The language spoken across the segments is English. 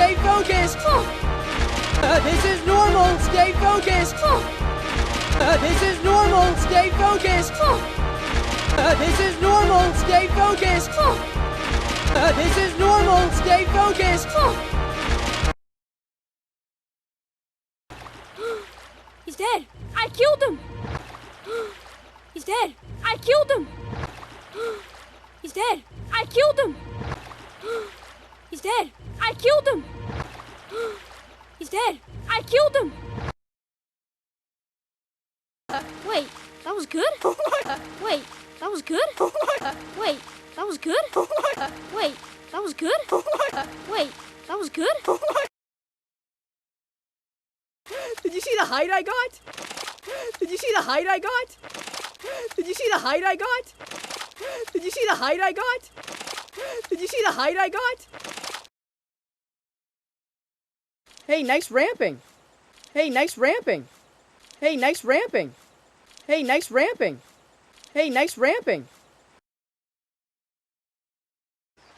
Stay focused. This is normal. Stay focused. This is normal. Stay focused. This is normal. Stay focused. This is normal. Stay focused. He's dead. I killed him. He's dead. I killed him. He's dead. I killed him. He's dead. I killed him. He's dead. I killed him. Wait, that was good? Wait, that was good? Wait, that was good? Wait, that was good? Wait, that was good? Did you see the height I got? Did you see the height I got? Did you see the height I got? Did you see the height I got? Did you see the height I got? Hey, nice ramping. Hey, nice ramping. Hey, nice ramping. Hey, nice ramping. Hey, nice ramping.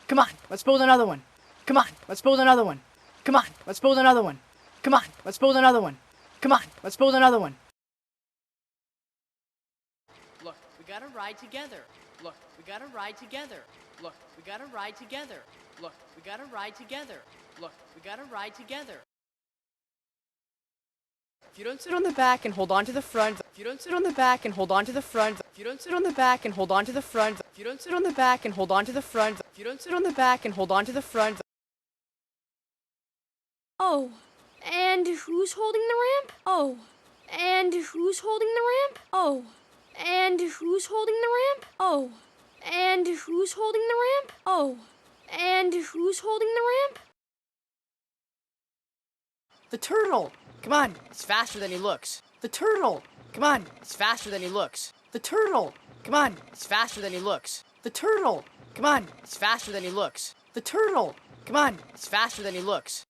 Come on, let's build another one. Come on, let's build another one. Come on, let's build another one. Come on, let's build another one. Come on, let's build another one. Look, we gotta ride together. Look, we gotta ride together. Look, we gotta ride together. Look, we gotta ride together. Look, we gotta ride together. If you don't sit on the back and hold on to the front, if you don't sit on the back and hold on to the front, if you don't sit on the back and hold on to the front, if you don't sit on the back and hold on to the front, if you don't sit on the back and hold on to the front. Oh, and who's holding the ramp? Oh, and who's holding the ramp? Oh, and who's holding the ramp? Oh, and who's holding the ramp? Oh, and who's holding the ramp? The turtle! Come on, it's faster than he looks. The turtle! Come on, it's faster than he looks. The turtle! Come on, it's faster than he looks. The turtle! Come on, it's faster than he looks. The turtle! Come on, it's faster than he looks.